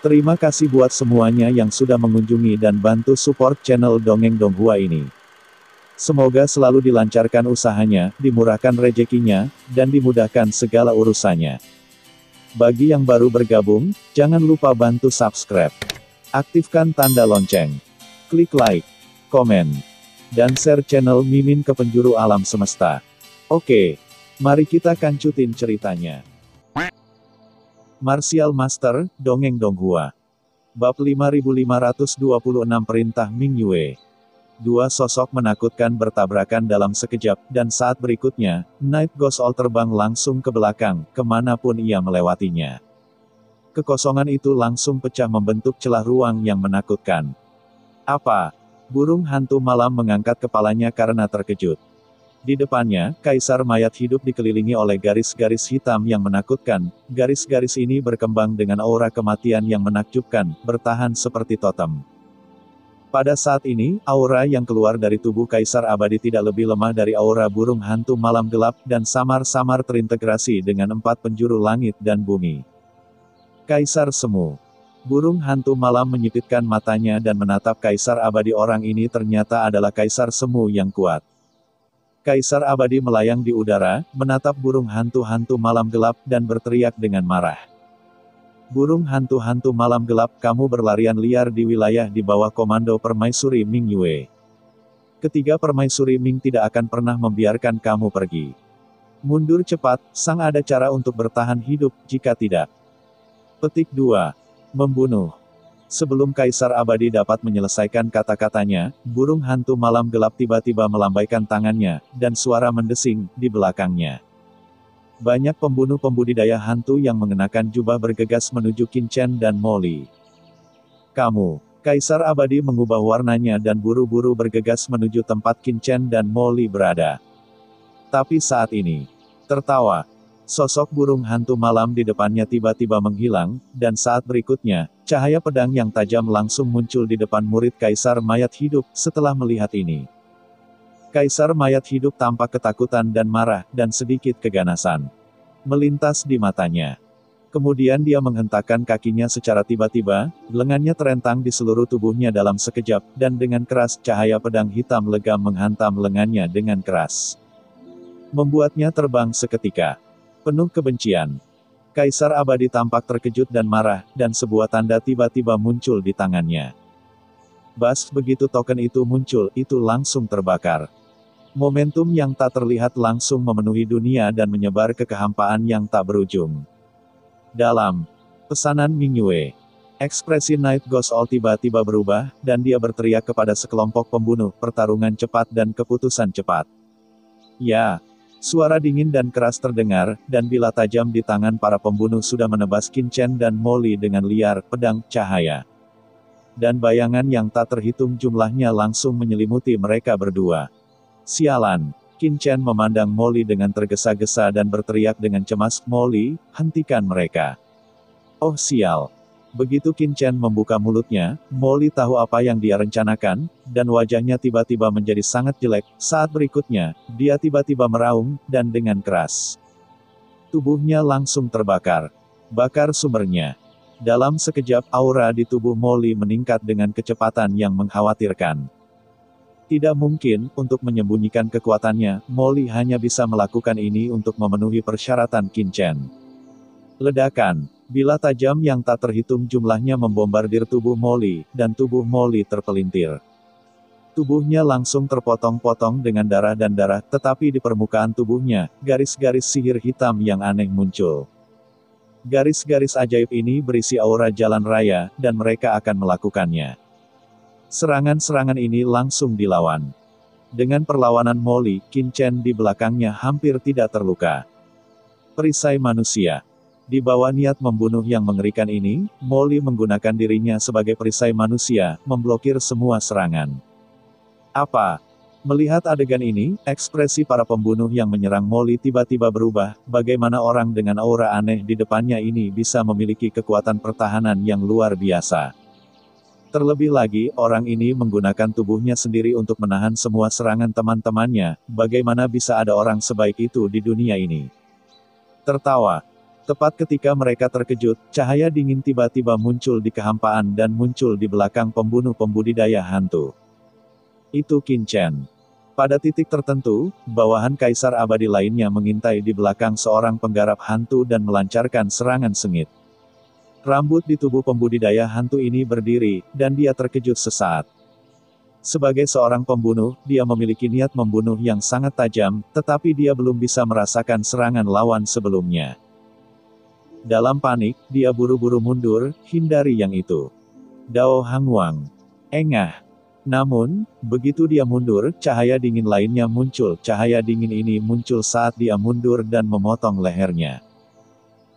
Terima kasih buat semuanya yang sudah mengunjungi dan bantu support channel Dongeng Donghua ini. Semoga selalu dilancarkan usahanya, dimurahkan rezekinya, dan dimudahkan segala urusannya. Bagi yang baru bergabung, jangan lupa bantu subscribe. Aktifkan tanda lonceng. Klik like, komen, dan share channel Mimin ke penjuru alam semesta. Oke, mari kita kancutin ceritanya. Martial Master, Dongeng Donghua. Bab 5526 Perintah Ming Yue. Dua sosok menakutkan bertabrakan dalam sekejap, dan saat berikutnya, Night Ghost Owl terbang langsung ke belakang, kemanapun ia melewatinya. Kekosongan itu langsung pecah membentuk celah ruang yang menakutkan. Apa? Burung hantu malam mengangkat kepalanya karena terkejut. Di depannya, kaisar mayat hidup dikelilingi oleh garis-garis hitam yang menakutkan. Garis-garis ini berkembang dengan aura kematian yang menakjubkan, bertahan seperti totem. Pada saat ini, aura yang keluar dari tubuh kaisar abadi tidak lebih lemah dari aura burung hantu malam gelap, dan samar-samar terintegrasi dengan 4 penjuru langit dan bumi. Kaisar Semu. Burung hantu malam menyipitkan matanya dan menatap kaisar abadi. Orang ini ternyata adalah kaisar semu yang kuat. Kaisar abadi melayang di udara, menatap burung hantu-hantu malam gelap, dan berteriak dengan marah. Burung hantu-hantu malam gelap, kamu berlarian liar di wilayah di bawah komando Permaisuri Ming Yue. Ketiga Permaisuri Ming tidak akan pernah membiarkan kamu pergi. Mundur cepat, sang ada cara untuk bertahan hidup, jika tidak. Petik 2. Membunuh. Sebelum Kaisar Abadi dapat menyelesaikan kata-katanya, burung hantu malam gelap tiba-tiba melambaikan tangannya, dan suara mendesing di belakangnya. Banyak pembunuh pembudidaya hantu yang mengenakan jubah bergegas menuju Qin Chen dan Molly. Kamu. Kaisar Abadi mengubah warnanya dan buru-buru bergegas menuju tempat Qin Chen dan Molly berada. Tapi saat ini, tertawa. Sosok burung hantu malam di depannya tiba-tiba menghilang, dan saat berikutnya, cahaya pedang yang tajam langsung muncul di depan murid Kaisar Mayat Hidup. Setelah melihat ini, Kaisar Mayat Hidup tampak ketakutan dan marah, dan sedikit keganasan melintas di matanya. Kemudian dia menghentakkan kakinya secara tiba-tiba, lengannya terentang di seluruh tubuhnya dalam sekejap, dan dengan keras cahaya pedang hitam legam menghantam lengannya dengan keras, membuatnya terbang seketika. Penuh kebencian. Kaisar Abadi tampak terkejut dan marah, dan sebuah tanda tiba-tiba muncul di tangannya. Bas, begitu token itu muncul, itu langsung terbakar. Momentum yang tak terlihat langsung memenuhi dunia dan menyebar ke kehampaan yang tak berujung. Dalam pesanan Ming Yue, ekspresi Night Ghost Owl tiba-tiba berubah, dan dia berteriak kepada sekelompok pembunuh, pertarungan cepat dan keputusan cepat. Ya. Suara dingin dan keras terdengar, dan bila tajam di tangan para pembunuh sudah menebas Qin Chen dan Molly dengan liar, pedang, cahaya. Dan bayangan yang tak terhitung jumlahnya langsung menyelimuti mereka berdua. Sialan. Qin Chen memandang Molly dengan tergesa-gesa dan berteriak dengan cemas, Molly, hentikan mereka. Oh sial. Begitu Qin Chen membuka mulutnya, Molly tahu apa yang dia rencanakan, dan wajahnya tiba-tiba menjadi sangat jelek. Saat berikutnya, dia tiba-tiba meraung, dan dengan keras, tubuhnya langsung terbakar. Bakar sumbernya. Dalam sekejap, aura di tubuh Molly meningkat dengan kecepatan yang mengkhawatirkan. Tidak mungkin, untuk menyembunyikan kekuatannya, Molly hanya bisa melakukan ini untuk memenuhi persyaratan Qin Chen. Ledakan. Bila tajam yang tak terhitung jumlahnya membombardir tubuh Molly, dan tubuh Molly terpelintir. Tubuhnya langsung terpotong-potong dengan darah dan darah, tetapi di permukaan tubuhnya, garis-garis sihir hitam yang aneh muncul. Garis-garis ajaib ini berisi aura jalan raya, dan mereka akan melakukannya. Serangan-serangan ini langsung dilawan. Dengan perlawanan Molly, Qin Chen di belakangnya hampir tidak terluka. Perisai manusia. Di bawah niat membunuh yang mengerikan ini, Molly menggunakan dirinya sebagai perisai manusia, memblokir semua serangan. Apa? Melihat adegan ini, ekspresi para pembunuh yang menyerang Molly tiba-tiba berubah. Bagaimana orang dengan aura aneh di depannya ini bisa memiliki kekuatan pertahanan yang luar biasa? Terlebih lagi, orang ini menggunakan tubuhnya sendiri untuk menahan semua serangan teman-temannya. Bagaimana bisa ada orang sebaik itu di dunia ini? Tertawa. Tepat ketika mereka terkejut, cahaya dingin tiba-tiba muncul di kehampaan dan muncul di belakang pembunuh pembudidaya hantu. Itu Qin Chen. Pada titik tertentu, bawahan kaisar abadi lainnya mengintai di belakang seorang penggarap hantu dan melancarkan serangan sengit. Rambut di tubuh pembudidaya hantu ini berdiri, dan dia terkejut sesaat. Sebagai seorang pembunuh, dia memiliki niat membunuh yang sangat tajam, tetapi dia belum bisa merasakan serangan lawan sebelumnya. Dalam panik, dia buru-buru mundur, hindari yang itu. Dao Hangwang. Engah. Namun, begitu dia mundur, cahaya dingin lainnya muncul. Cahaya dingin ini muncul saat dia mundur dan memotong lehernya.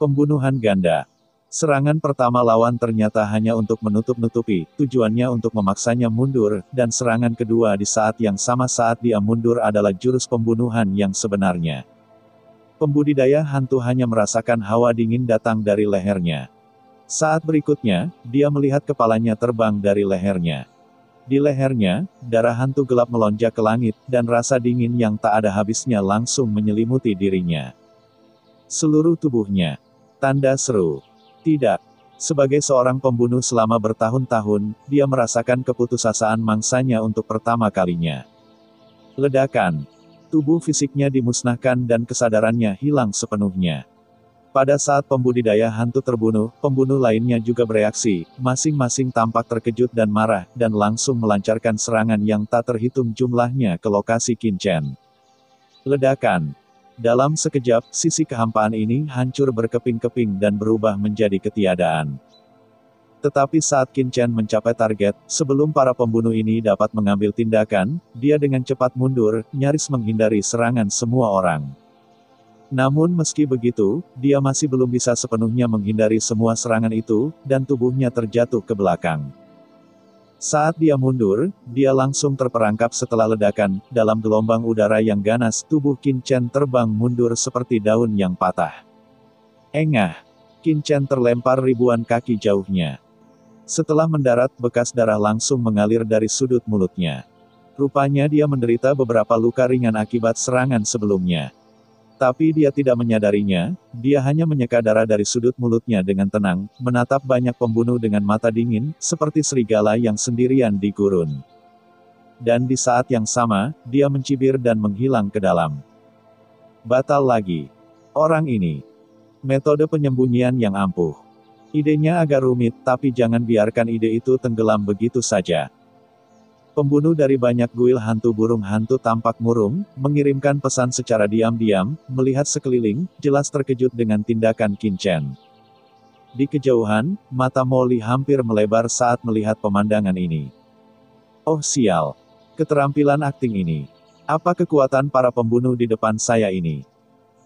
Pembunuhan ganda. Serangan pertama lawan ternyata hanya untuk menutup-nutupi, tujuannya untuk memaksanya mundur, dan serangan kedua di saat yang sama saat dia mundur adalah jurus pembunuhan yang sebenarnya. Pembudidaya hantu hanya merasakan hawa dingin datang dari lehernya. Saat berikutnya, dia melihat kepalanya terbang dari lehernya. Di lehernya, darah hantu gelap melonjak ke langit, dan rasa dingin yang tak ada habisnya langsung menyelimuti dirinya. Seluruh tubuhnya. Tanda seru. Tidak. Sebagai seorang pembunuh selama bertahun-tahun, dia merasakan keputusasaan mangsanya untuk pertama kalinya. Ledakan. Tubuh fisiknya dimusnahkan dan kesadarannya hilang sepenuhnya. Pada saat pembudidaya hantu terbunuh, pembunuh lainnya juga bereaksi, masing-masing tampak terkejut dan marah, dan langsung melancarkan serangan yang tak terhitung jumlahnya ke lokasi Qin Chen. Ledakan. Dalam sekejap, sisi kehampaan ini hancur berkeping-keping dan berubah menjadi ketiadaan. Tetapi saat Qin Chen mencapai target, sebelum para pembunuh ini dapat mengambil tindakan, dia dengan cepat mundur, nyaris menghindari serangan semua orang. Namun meski begitu, dia masih belum bisa sepenuhnya menghindari semua serangan itu, dan tubuhnya terjatuh ke belakang. Saat dia mundur, dia langsung terperangkap setelah ledakan, dalam gelombang udara yang ganas, tubuh Qin Chen terbang mundur seperti daun yang patah. Engah. Qin Chen terlempar ribuan kaki jauhnya. Setelah mendarat, bekas darah langsung mengalir dari sudut mulutnya. Rupanya dia menderita beberapa luka ringan akibat serangan sebelumnya. Tapi dia tidak menyadarinya, dia hanya menyeka darah dari sudut mulutnya dengan tenang, menatap banyak pembunuh dengan mata dingin, seperti serigala yang sendirian di gurun. Dan di saat yang sama, dia mencibir dan menghilang ke dalam. Batal lagi. Orang ini. Metode penyembunyian yang ampuh. Idenya agak rumit, tapi jangan biarkan ide itu tenggelam begitu saja. Pembunuh dari banyak guil hantu burung hantu tampak murung, mengirimkan pesan secara diam-diam, melihat sekeliling, jelas terkejut dengan tindakan Qin Chen. Di kejauhan, mata Molly hampir melebar saat melihat pemandangan ini. Oh sial! Keterampilan akting ini. Apa kekuatan para pembunuh di depan saya ini?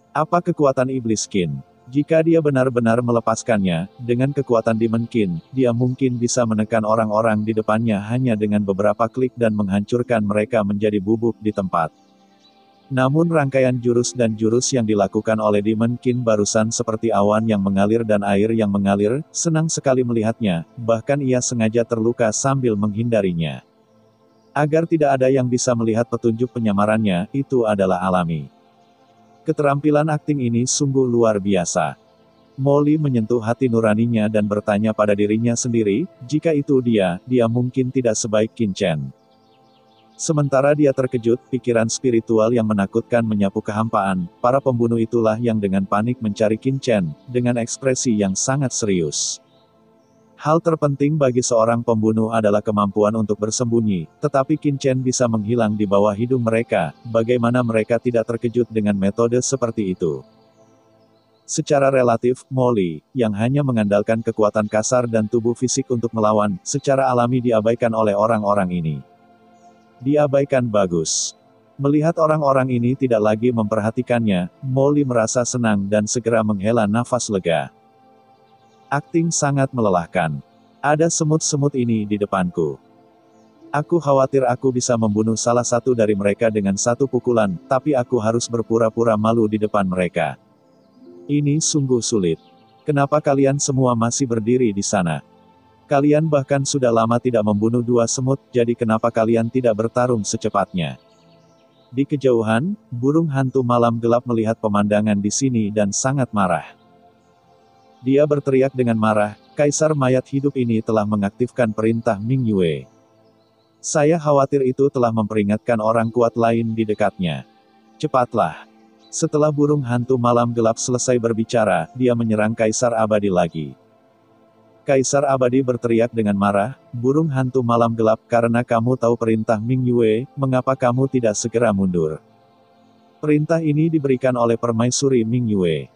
Apa kekuatan iblis Qin? Jika dia benar-benar melepaskannya, dengan kekuatan Demon Qin, dia mungkin bisa menekan orang-orang di depannya hanya dengan beberapa klik dan menghancurkan mereka menjadi bubuk di tempat. Namun rangkaian jurus dan jurus yang dilakukan oleh Demon Qin barusan seperti awan yang mengalir dan air yang mengalir, senang sekali melihatnya, bahkan ia sengaja terluka sambil menghindarinya. Agar tidak ada yang bisa melihat petunjuk penyamarannya, itu adalah alami. Keterampilan akting ini sungguh luar biasa. Molly menyentuh hati nuraninya dan bertanya pada dirinya sendiri, jika itu dia mungkin tidak sebaik Qin Chen. Sementara dia terkejut, pikiran spiritual yang menakutkan menyapu kehampaan, para pembunuh itulah yang dengan panik mencari Qin Chen, dengan ekspresi yang sangat serius. Hal terpenting bagi seorang pembunuh adalah kemampuan untuk bersembunyi, tetapi Qin Chen bisa menghilang di bawah hidung mereka, bagaimana mereka tidak terkejut dengan metode seperti itu. Secara relatif, Molly, yang hanya mengandalkan kekuatan kasar dan tubuh fisik untuk melawan, secara alami diabaikan oleh orang-orang ini. Diabaikan bagus. Melihat orang-orang ini tidak lagi memperhatikannya, Molly merasa senang dan segera menghela nafas lega. Akting sangat melelahkan. Ada semut-semut ini di depanku. Aku khawatir aku bisa membunuh salah satu dari mereka dengan satu pukulan, tapi aku harus berpura-pura malu di depan mereka. Ini sungguh sulit. Kenapa kalian semua masih berdiri di sana? Kalian bahkan sudah lama tidak membunuh dua semut, jadi kenapa kalian tidak bertarung secepatnya? Di kejauhan, burung hantu malam gelap melihat pemandangan di sini dan sangat marah. Dia berteriak dengan marah, Kaisar mayat hidup ini telah mengaktifkan perintah Ming Yue. Saya khawatir itu telah memperingatkan orang kuat lain di dekatnya. Cepatlah. Setelah burung hantu malam gelap selesai berbicara, dia menyerang Kaisar Abadi lagi. Kaisar Abadi berteriak dengan marah, burung hantu malam gelap, karena kamu tahu perintah Ming Yue, mengapa kamu tidak segera mundur? Perintah ini diberikan oleh permaisuri Ming Yue.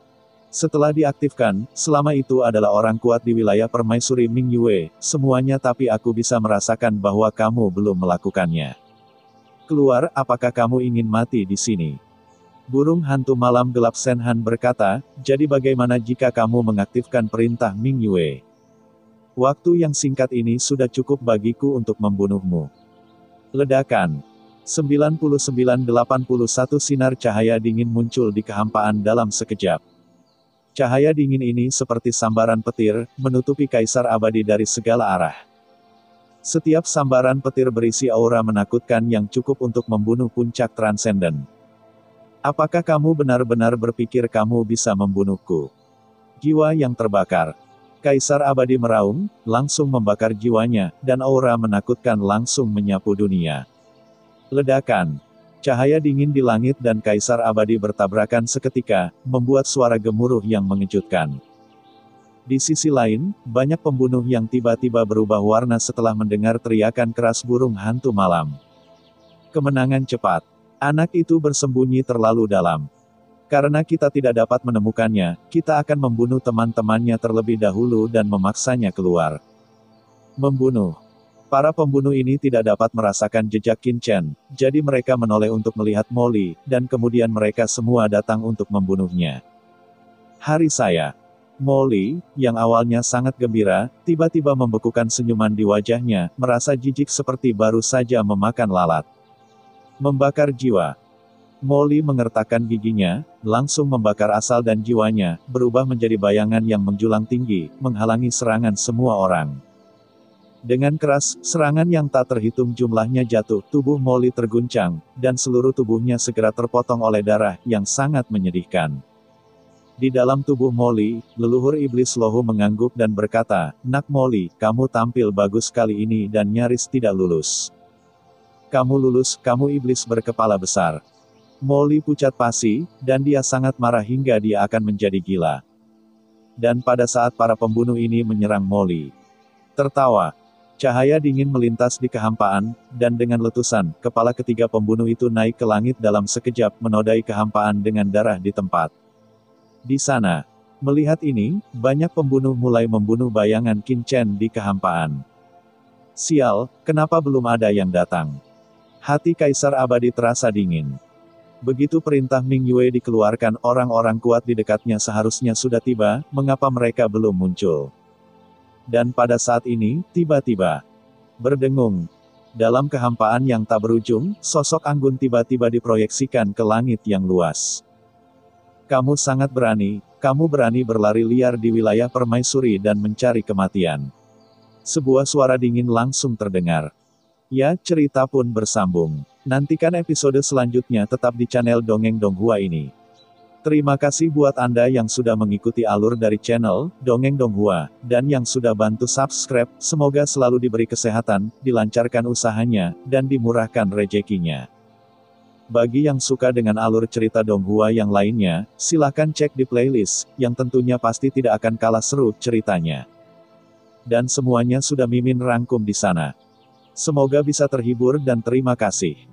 Setelah diaktifkan, selama itu adalah orang kuat di wilayah permaisuri Ming Yue, semuanya, tapi aku bisa merasakan bahwa kamu belum melakukannya. Keluar, apakah kamu ingin mati di sini? Burung hantu malam gelap Senhan berkata, jadi bagaimana jika kamu mengaktifkan perintah Ming Yue? Waktu yang singkat ini sudah cukup bagiku untuk membunuhmu. Ledakan. 9981 sinar cahaya dingin muncul di kehampaan dalam sekejap. Cahaya dingin ini seperti sambaran petir, menutupi Kaisar Abadi dari segala arah. Setiap sambaran petir berisi aura menakutkan yang cukup untuk membunuh puncak transenden. Apakah kamu benar-benar berpikir kamu bisa membunuhku? Jiwa yang terbakar. Kaisar Abadi meraung, langsung membakar jiwanya, dan aura menakutkan langsung menyapu dunia. Ledakan. Cahaya dingin di langit dan Kaisar Abadi bertabrakan seketika, membuat suara gemuruh yang mengejutkan. Di sisi lain, banyak pembunuh yang tiba-tiba berubah warna setelah mendengar teriakan keras burung hantu malam. Kemenangan cepat. Anak itu bersembunyi terlalu dalam. Karena kita tidak dapat menemukannya, kita akan membunuh teman-temannya terlebih dahulu dan memaksanya keluar. Membunuh. Para pembunuh ini tidak dapat merasakan jejak Qin Chen, jadi mereka menoleh untuk melihat Molly, dan kemudian mereka semua datang untuk membunuhnya. Hari saya. Molly, yang awalnya sangat gembira, tiba-tiba membekukan senyuman di wajahnya, merasa jijik seperti baru saja memakan lalat. Membakar jiwa. Molly mengertakkan giginya, langsung membakar asal dan jiwanya, berubah menjadi bayangan yang menjulang tinggi, menghalangi serangan semua orang. Dengan keras, serangan yang tak terhitung jumlahnya jatuh, tubuh Molly terguncang, dan seluruh tubuhnya segera terpotong oleh darah, yang sangat menyedihkan. Di dalam tubuh Molly, leluhur iblis Lohu mengangguk dan berkata, Nak Molly, kamu tampil bagus kali ini dan nyaris tidak lulus. Kamu lulus, kamu iblis berkepala besar. Molly pucat pasi, dan dia sangat marah hingga dia akan menjadi gila. Dan pada saat para pembunuh ini menyerang Molly, tertawa. Cahaya dingin melintas di kehampaan, dan dengan letusan, kepala ketiga pembunuh itu naik ke langit dalam sekejap, menodai kehampaan dengan darah di tempat. Di sana, melihat ini, banyak pembunuh mulai membunuh bayangan Qin Chen di kehampaan. Sial, kenapa belum ada yang datang? Hati Kaisar Abadi terasa dingin. Begitu perintah Ming Yue dikeluarkan, orang-orang kuat di dekatnya seharusnya sudah tiba, mengapa mereka belum muncul? Dan pada saat ini, tiba-tiba, berdengung. Dalam kehampaan yang tak berujung, sosok anggun tiba-tiba diproyeksikan ke langit yang luas. Kamu sangat berani, kamu berani berlari liar di wilayah permaisuri dan mencari kematian. Sebuah suara dingin langsung terdengar. Ya, cerita pun bersambung. Nantikan episode selanjutnya tetap di channel Dongeng Donghua ini. Terima kasih buat Anda yang sudah mengikuti alur dari channel Dongeng Donghua, dan yang sudah bantu subscribe. Semoga selalu diberi kesehatan, dilancarkan usahanya, dan dimurahkan rezekinya. Bagi yang suka dengan alur cerita Donghua yang lainnya, silahkan cek di playlist, yang tentunya pasti tidak akan kalah seru ceritanya. Dan semuanya sudah Mimin rangkum di sana. Semoga bisa terhibur dan terima kasih.